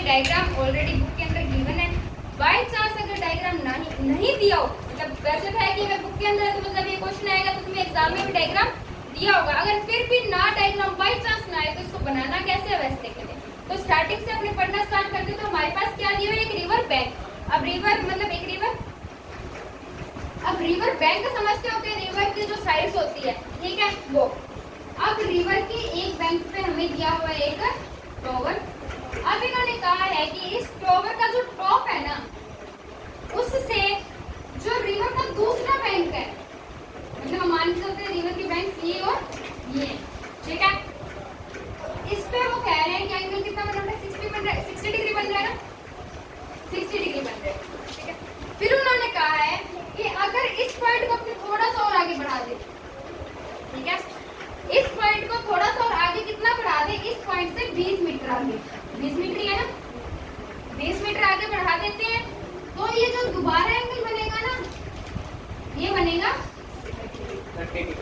Diagram already book के अंदर given है। बाय चांस अगर डायग्राम नहीं दिया हो, मतलब वैसे तो है कि अगर बुक के अंदर है तो मतलब ये क्वेश्चन आएगा तो तुम्हें एग्जाम में भी डायग्राम दिया होगा। अगर फिर भी ना डायग्राम बाय चांस ना आए तो इसको बनाना कैसे है वैसे देखते हैं। तो स्टार्टिंग से अपने पढ़ना स्टार्ट करते हैं। तो हमारे पास क्या दिया है, एक रिवर बैंक। अब रिवर मतलब एक रिवर, अब रिवर बैंक समझते होते हैं, रिवर की जो साइड्स होती है, ठीक है वो। अब रिवर की एक बैंक पे हमें दिया हुआ है एक टॉवर। अब इन्होंने कहा है कि इस टॉवर का जो टॉप है ना, उससे जो रिवर का दूसरा बैंक है, मतलब हम मान के चलते हैं रिवर की बैंक ये और ये, ठीक है। इस पे वो कह रहे हैं कि एंगल कितना बन रहा है, 60 डिग्री बन रहा है ना, 60 डिग्री बन रहा है, ठीक है। फिर उन्होंने कहा है कि अगर इस पॉइंट को अपने थोड़ा सा और आगे बढ़ा दे, ठीक है, इस पॉइंट को थोड़ा सा और आगे कितना बढ़ा दे, इस पॉइंट से 20 मीटर आगे, 20 मीटर ही है ना, 20 मीटर आगे बढ़ा देते हैं, तो ये जो दोबारा एंगल बनेगा ना, ये बनेगा 30 डिग्री।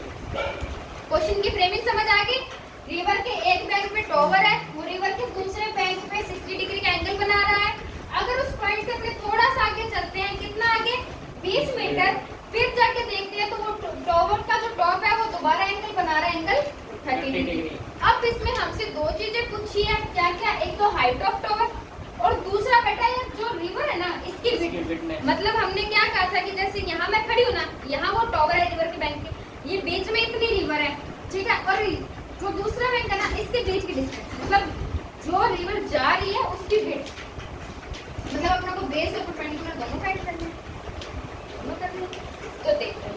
क्वेश्चन की फ्रेमिंग समझ आ गई। रिवर के एक बैंक पे टॉवर है, वो रिवर के दूसरे बैंक पे 60 डिग्री का एंगल बना रहा है। अगर उस पॉइंट से अपने थोड़ा सा आगे चलते हैं, कितना आगे, 20 मीटर, फिर जाके देखते हैं तो वो टॉवर का जो टॉप है वो दोबारा एंगल बना रहा है, एंगल 30 डिग्री। अब इसमें हमसे दो चीजें पूछी है, क्या क्या, एक तो हाइट ऑफ टॉवर और दूसरा बेटा ये जो रिवर है ना इसकी विड्थ। मतलब हमने क्या कहा था कि जैसे यहाँ मैं खड़ी हूँ ना, यहाँ वो टॉवर है रिवर के बैंक के, ये बीच में इतनी रिवर है, ठीक है, और जो दूसरा बैंक है ना इसके बीच की डिस्टेंस, मतलब जो रिवर जा रही है उसकी विड्थ, मतलब अपना को बेस और परपेंडिकुलर दोनों फाइंड करना है, दोनों करना है। तो देखते हैं,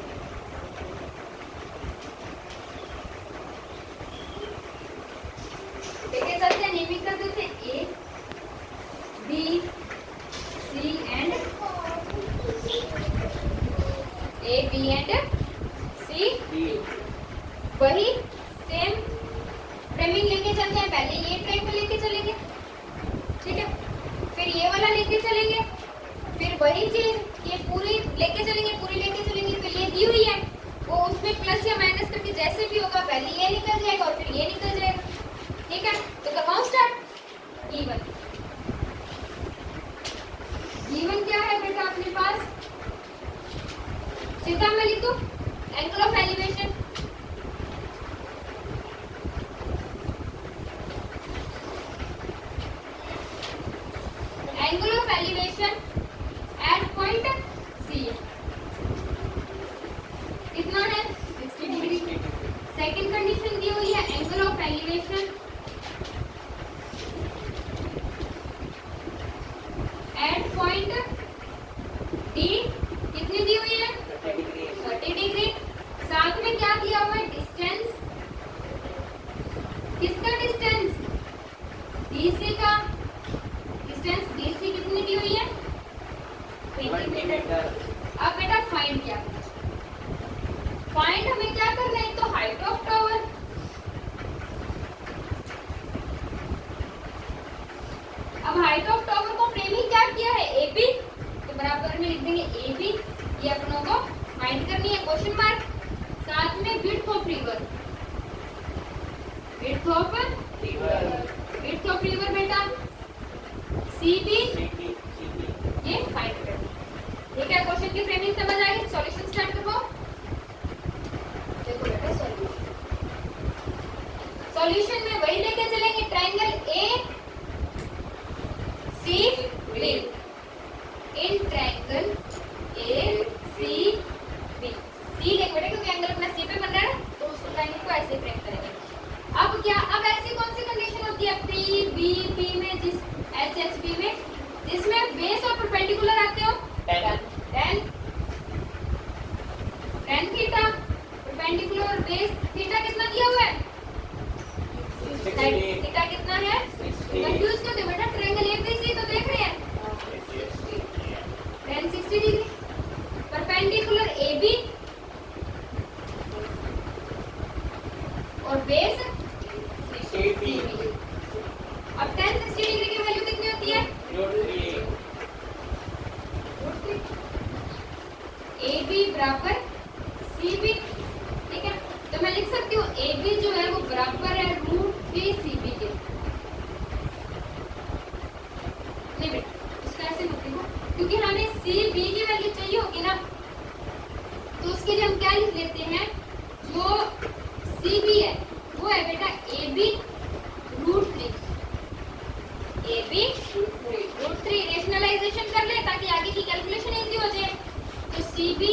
देखिए चलते हैं, नेमिंग कर देते हैं A B C and A B and C, वही सेम फ्रेमिंग लेके चलते हैं। पहले ये ट्रायंगल लेके चलेंगे, ठीक है, फिर ये वाला लेके चलेंगे, फिर वही चीज ये पूरी लेके चलेंगे, पूरी लेके चलेंगे। फिर ये दी हुई है वो उसमें प्लस या माइनस करके जैसे भी होगा, पहले ये निकल जाएगा और फिर ये निकल जाएगा, ठीक है। तो करवाओ स्टार्ट। गिवन क्या है बेटा अपने पास, सीधा मैं लिखूं angle of elevation, angle of elevation at point C कितना है, 60 डिग्री। सेकंड कंडीशन दी हुई है angle of elevation at point D, कितनी दी हुई है, 30 डिग्री। साथ में क्या दिया हुआ है, डिस्टेंस, किसका डिस्टेंस, डीसी का डिस्टेंस, डीसी कितनी दी हुई है, 20 मीटर। अब बेटा फाइंड क्या, फाइंड हमें क्या करना है, तो हाइट ऑफ टावर, अब हाइट ऑफ टावर को फ्रेमिंग क्या किया है, एबी, तो बराबर में लिख देंगे एबी, ये अपनों को फाइंड करनी है, क्वेश्चन मार्क। साथ में width of river, width of river बेटा सीबी, ये फाइंड करनी, ठीक है। क्वेश्चन की फ्रेमिंग समझ आ गई, सॉल्यूशन स्टार्ट करो। देखो बेटा सॉल्यूशन में वही लेके चलेंगे, triangle A C B, in triangle A C B, C देख बेटा क्योंकि एंगल अपना सी पे बन रहा है तो उस ट्रायंगल को ऐसे फ्रेम करेंगे। अब क्या, अब ऐसी कौन सी कंडीशन होती है पी बी बी में, जिस एच एच बी में, जिसमें बेस और परपेंडिकुलर आते हो, tan theta, perpendicular base theta कितना दिया हुआ है, थीटा कितना है, कंफ्यूज क्यों थे बेटा, ट्रायंगल एबीसी तो देख रहे हैं, tan 60 डिग्री, परपेंडिकुलर एबी और बेस सीबी। अब tan 60 डिग्री की वैल्यू कितनी होती है, AB बराबर CB, ठीक है। तो मैं लिख सकती हूँ AB जो है वो बराबर है √3 CB के, नहीं बेटा, इसको ऐसे मत लिखो, क्योंकि हमें सी बी की वैल्यू चाहिए होगी ना, तो उसके लिए हम क्या लिख लेते हैं, जो सी बी है वो है बेटा A B √3, A B √3। Rationalization कर ले ताकि आगे की कैलकुलेशन इजी हो जाए। तो C B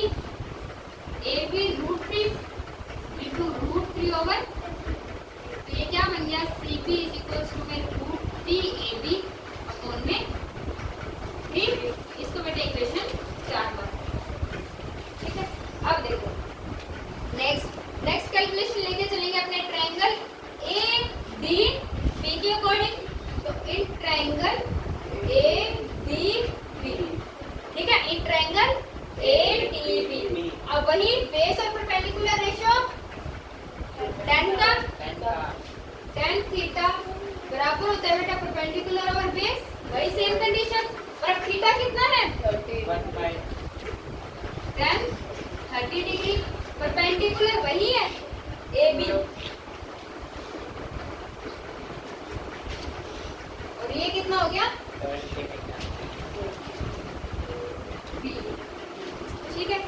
A B √3 into √3 over, तो ये क्या बन गया, C B is equals to में √3 ए बी अपॉन में 3। इसको बेटा इक्वेशन 4 पर, ठीक है। अब देखो नेक्स्ट कैलकुलेशन लेके चलेंगे अपने ट्रायंगल ए डी बी के अकॉर्डिंग। तो in triangle A D B, ठीक है, in triangle A D B. अब वही बेस और परपेंडिकुलर रेशियो tan का tan थीटा बराबर होता है बेटा परपेंडिकुलर ओवर बेस, वही सेम कंडीशन। और अब थीटा कितना है, 10 30 डिग्री, परपेंडिकुलर वही है ए बी, और ये कितना हो गया बी, ठीक है।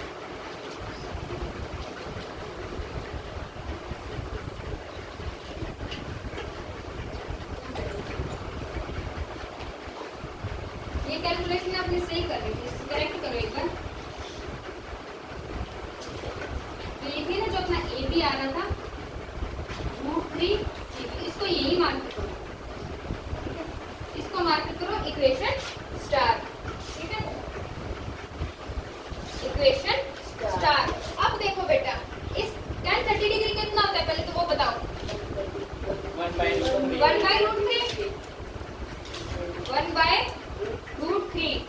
ये कैलकुलेशन आपने सही कर रही थी, इसको करेक्ट करो एक बार। तो ये थी ना जो अपना ए बी आ रहा था √3, इसको यही मार्क करो, ठीक है? इसको मार्क करो इक्वेशन स्टार, ठीक है, इक्वेशन स्टार। अब देखो बेटा इस tan 30 डिग्री कितना होता है, पहले तो वो बताओ। 1/√3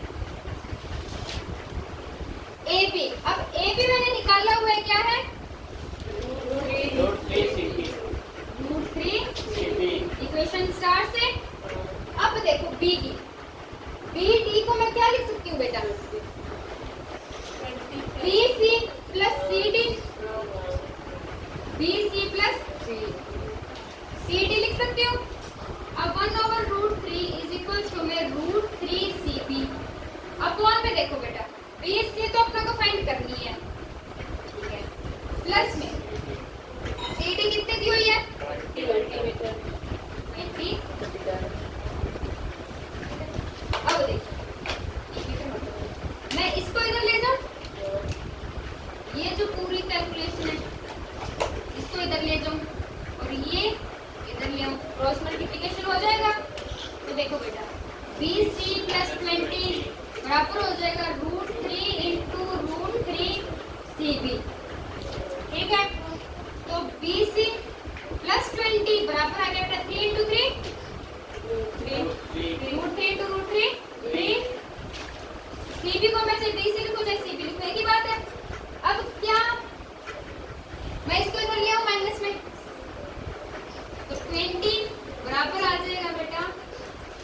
ए बी। अब ए बी मैंने निकाला हुआ है, क्या है, √3 इक्वेशन स्टार से। अब देखो बी डी, बी डी को मैं क्या लिख सकती हूँ बेटा, B C plus C D, B C plus C D लिख सकती हूँ। अब 1/√3 इज इक्वल्स टू में √3 सी बी अपॉन में, देखो बेटा बी सी तो अपना को फाइंड करनी है, ठीक है, प्लस में सी डी कितने दी हुई है 20। अब देखो मैं इसको इधर ले जाऊं, ये जो पूरी कैलकुलेशन है इसको इधर ले जाऊं और ये इधर ले आऊं, क्रॉस मल्टीप्लिकेशन हो जाएगा। तो देखो बेटा बी सी प्लस 20 बराबर हो जाएगा √3 इंटू √3 सी बी, ठीक है। तो बी सी प्लस 20 बराबर आ गया बेटा 3 इंटू 3 √3 इंटू √3 3। सी बी को मैं चाहे बी सी लिखूं चाहे सी बी लिखूं, एक ही बात है। अब क्या मैं इसको इधर ले आऊं माइनस में, तो 20 बराबर आ जाएगा बेटा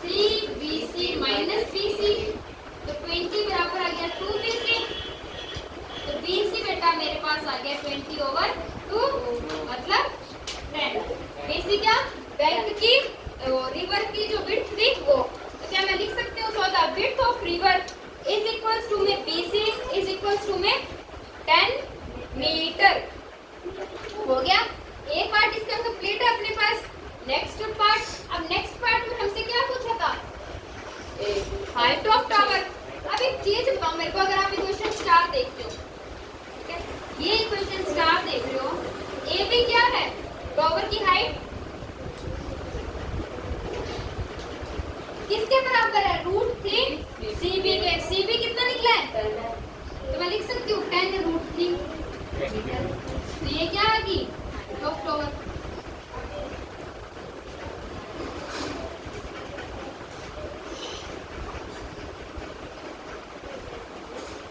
3bc माइनस bc, तो 20 बराबर आ गया 2bc। तो bc बेटा मेरे पास आ गया 20/2 मतलब 10। bc क्या, बैंक की रिवर की जो विड्थ थी वो, तो क्या मैं लिख सकती हूँ, so the width of river is equals to में bc इज इक्वल्स टू में 10 मीटर। हो गया एक पार्ट इसका कंप्लीट है अपने पास। नेक्स्ट पार्ट, अब नेक्स्ट पार्ट में हमसे क्या पूछा था, हाइट ऑफ टावर। अब एक चीज बताओ मेरे को, अगर आप इक्वेशन स्टार देखते हो, ठीक है, ये इक्वेशन स्टार देख रहे हो, ए बी क्या है, टावर की हाइट किसके बराबर है, √3 सी बी के। सी बी कितना निकला है, तो मैं लिख सकती हूँ 10√3। तो ये क्या आ गई, ऑफ टावर।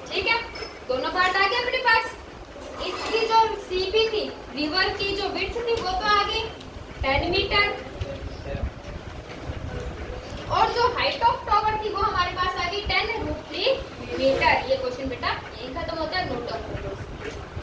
ठीक है, दोनों पार्ट आ गए अपने पास। इसकी जो सीबी थी, रिवर की जो विड्थ थी वो तो आ गई 10 मीटर, और जो हाइट ऑफ टावर थी वो हमारे पास आ गई 10√3 मीटर। ये क्वेश्चन बेटा यही खत्म होता है, नोट डाउन।